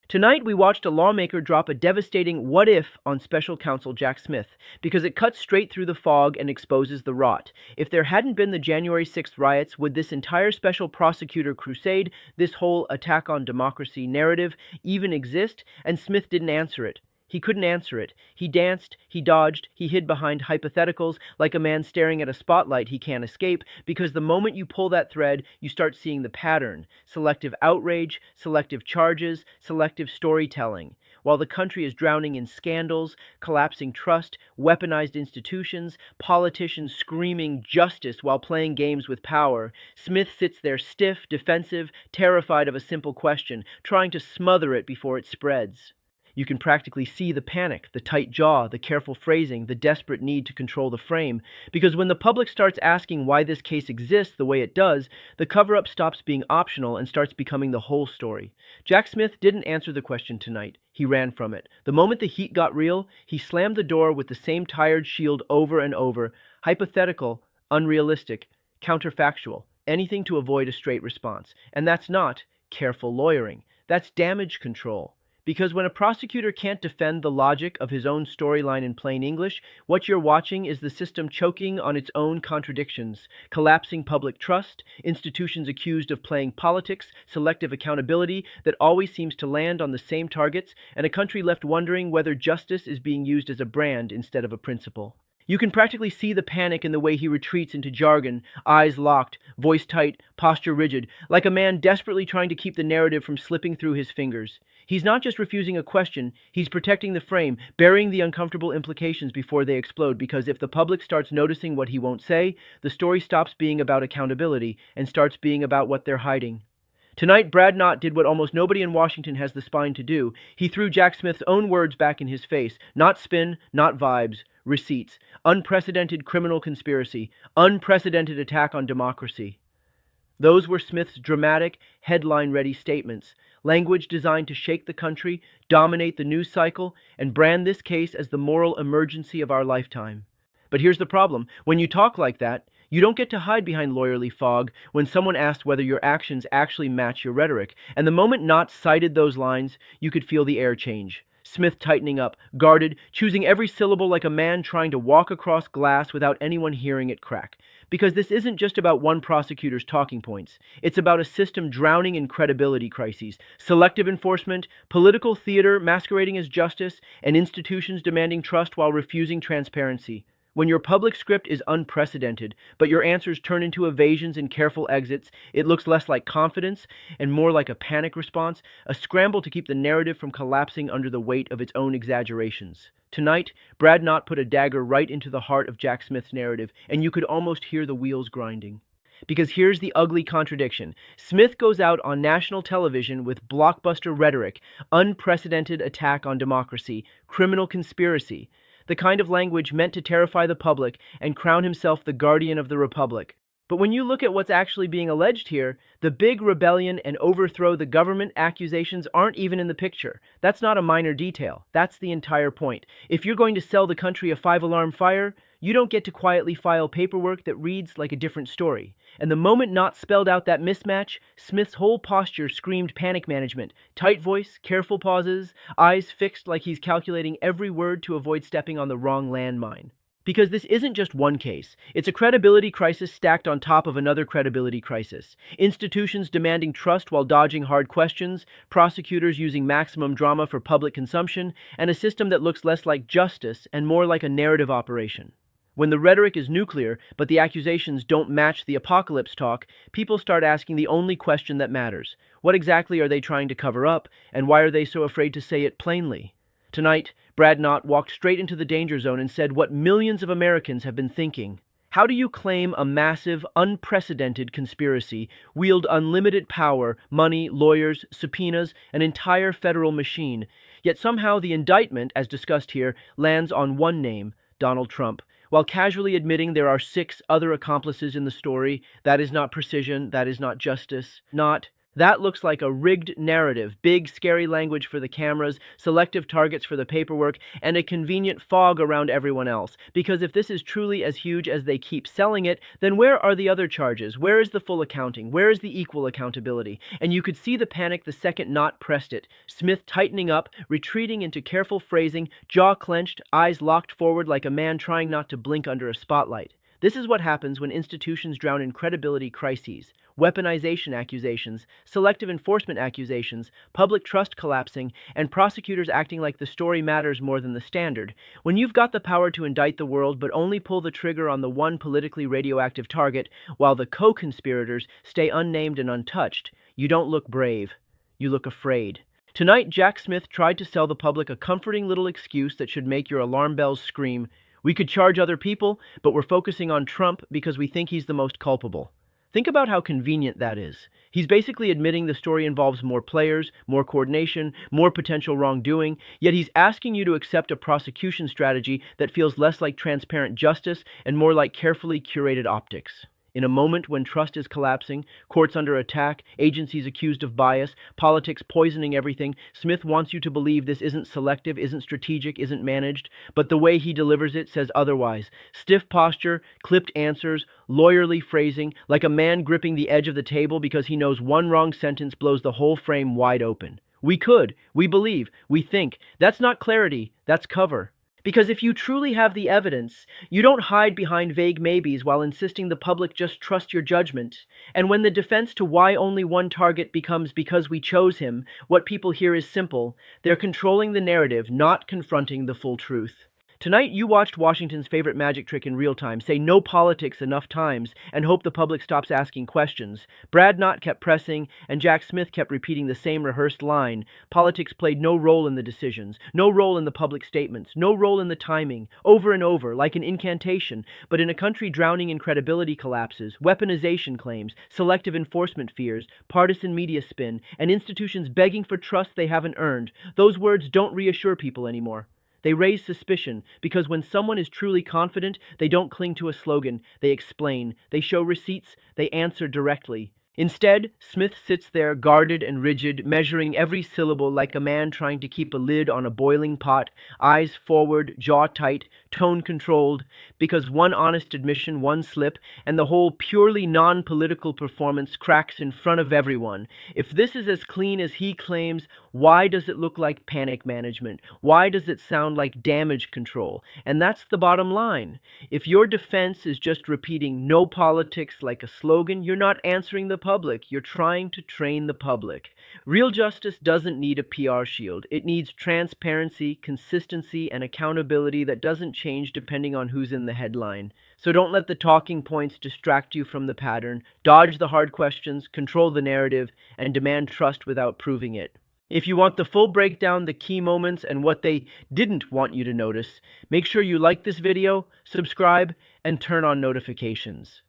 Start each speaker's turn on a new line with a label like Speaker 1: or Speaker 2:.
Speaker 1: Tonight, we watched a lawmaker drop a devastating what if on Special Counsel Jack Smith because it cuts straight through the fog and exposes the rot. If there hadn't been the January 6th riots, would this entire special prosecutor crusade, this whole attack on democracy narrative, even exist? And Smith didn't answer it. He couldn't answer it. He danced, he dodged, he hid behind hypotheticals like a man staring at a spotlight he can't escape, because the moment you pull that thread, you start seeing the pattern. Selective outrage, selective charges, selective storytelling. While the country is drowning in scandals, collapsing trust, weaponized institutions, politicians screaming justice while playing games with power, Smith sits there stiff, defensive, terrified of a simple question, trying to smother it before it spreads. You can practically see the panic, the tight jaw, the careful phrasing, the desperate need to control the frame, because when the public starts asking why this case exists the way it does, the cover-up stops being optional and starts becoming the whole story. Jack Smith didn't answer the question tonight. He ran from it. The moment the heat got real, he slammed the door with the same tired shield over and over, hypothetical, unrealistic, counterfactual, anything to avoid a straight response. And that's not careful lawyering. That's damage control. Because when a prosecutor can't defend the logic of his own storyline in plain English, what you're watching is the system choking on its own contradictions, collapsing public trust, institutions accused of playing politics, selective accountability that always seems to land on the same targets, and a country left wondering whether justice is being used as a brand instead of a principle. You can practically see the panic in the way he retreats into jargon, eyes locked, voice tight, posture rigid, like a man desperately trying to keep the narrative from slipping through his fingers. He's not just refusing a question, he's protecting the frame, burying the uncomfortable implications before they explode, because if the public starts noticing what he won't say, the story stops being about accountability and starts being about what they're hiding. Tonight, Brad Knott did what almost nobody in Washington has the spine to do. He threw Jack Smith's own words back in his face. Not spin, not vibes, receipts. Unprecedented criminal conspiracy. Unprecedented attack on democracy. Those were Smith's dramatic, headline-ready statements. Language designed to shake the country, dominate the news cycle, and brand this case as the moral emergency of our lifetime. But here's the problem. When you talk like that, you don't get to hide behind lawyerly fog when someone asks whether your actions actually match your rhetoric. And the moment Knott cited those lines, you could feel the air change. Smith tightening up, guarded, choosing every syllable like a man trying to walk across glass without anyone hearing it crack. Because this isn't just about one prosecutor's talking points. It's about a system drowning in credibility crises, selective enforcement, political theater masquerading as justice, and institutions demanding trust while refusing transparency. When your public script is unprecedented, but your answers turn into evasions and careful exits, it looks less like confidence and more like a panic response, a scramble to keep the narrative from collapsing under the weight of its own exaggerations. Tonight, Brad Knott put a dagger right into the heart of Jack Smith's narrative, and you could almost hear the wheels grinding. Because here's the ugly contradiction. Smith goes out on national television with blockbuster rhetoric, unprecedented attack on democracy, criminal conspiracy, the kind of language meant to terrify the public and crown himself the guardian of the republic. But when you look at what's actually being alleged here, the big rebellion and overthrow the government accusations aren't even in the picture. That's not a minor detail. That's the entire point. If you're going to sell the country a five-alarm fire, you don't get to quietly file paperwork that reads like a different story. And the moment Knott spelled out that mismatch, Smith's whole posture screamed panic management. Tight voice, careful pauses, eyes fixed like he's calculating every word to avoid stepping on the wrong landmine. Because this isn't just one case. It's a credibility crisis stacked on top of another credibility crisis. Institutions demanding trust while dodging hard questions, prosecutors using maximum drama for public consumption, and a system that looks less like justice and more like a narrative operation. When the rhetoric is nuclear, but the accusations don't match the apocalypse talk, people start asking the only question that matters. What exactly are they trying to cover up, and why are they so afraid to say it plainly? Tonight, Brad Knott walked straight into the danger zone and said what millions of Americans have been thinking. How do you claim a massive, unprecedented conspiracy, wield unlimited power, money, lawyers, subpoenas, an entire federal machine, yet somehow the indictment, as discussed here, lands on one name, Donald Trump, while casually admitting there are 6 other accomplices in the story? That is not precision, that is not justice. Not That looks like a rigged narrative, big, scary language for the cameras, selective targets for the paperwork, and a convenient fog around everyone else. Because if this is truly as huge as they keep selling it, then where are the other charges? Where is the full accounting? Where is the equal accountability? And you could see the panic the second Knott pressed it. Smith tightening up, retreating into careful phrasing, jaw clenched, eyes locked forward like a man trying not to blink under a spotlight. This is what happens when institutions drown in credibility crises, weaponization accusations, selective enforcement accusations, public trust collapsing, and prosecutors acting like the story matters more than the standard. When you've got the power to indict the world but only pull the trigger on the one politically radioactive target, while the co-conspirators stay unnamed and untouched, you don't look brave. You look afraid. Tonight, Jack Smith tried to sell the public a comforting little excuse that should make your alarm bells scream. We could charge other people, but we're focusing on Trump because we think he's the most culpable. Think about how convenient that is. He's basically admitting the story involves more players, more coordination, more potential wrongdoing, yet he's asking you to accept a prosecution strategy that feels less like transparent justice and more like carefully curated optics. In a moment when trust is collapsing, courts under attack, agencies accused of bias, politics poisoning everything, Smith wants you to believe this isn't selective, isn't strategic, isn't managed, but the way he delivers it says otherwise. Stiff posture, clipped answers, lawyerly phrasing, like a man gripping the edge of the table because he knows one wrong sentence blows the whole frame wide open. We could, we believe, we think. That's not clarity, that's cover. Because if you truly have the evidence, you don't hide behind vague maybes while insisting the public just trust your judgment. And when the defense to why only one target becomes because we chose him, what people hear is simple. They're controlling the narrative, not confronting the full truth. Tonight, you watched Washington's favorite magic trick in real time, say no politics enough times, and hope the public stops asking questions. Brad Knott kept pressing, and Jack Smith kept repeating the same rehearsed line. Politics played no role in the decisions, no role in the public statements, no role in the timing, over and over, like an incantation. But in a country drowning in credibility collapses, weaponization claims, selective enforcement fears, partisan media spin, and institutions begging for trust they haven't earned, those words don't reassure people anymore. They raise suspicion, because when someone is truly confident, they don't cling to a slogan, they explain, they show receipts, they answer directly. Instead, Smith sits there guarded and rigid, measuring every syllable like a man trying to keep a lid on a boiling pot, eyes forward, jaw tight, tone controlled, because one honest admission, one slip, and the whole purely non-political performance cracks in front of everyone. If this is as clean as he claims, why does it look like panic management? Why does it sound like damage control? And that's the bottom line. If your defense is just repeating no politics like a slogan, you're not answering the public. You're trying to train the public. Real justice doesn't need a PR shield. It needs transparency, consistency, and accountability that doesn't change depending on who's in the headline. So don't let the talking points distract you from the pattern. Dodge the hard questions, control the narrative, and demand trust without proving it. If you want the full breakdown, the key moments, and what they didn't want you to notice, make sure you like this video, subscribe, and turn on notifications.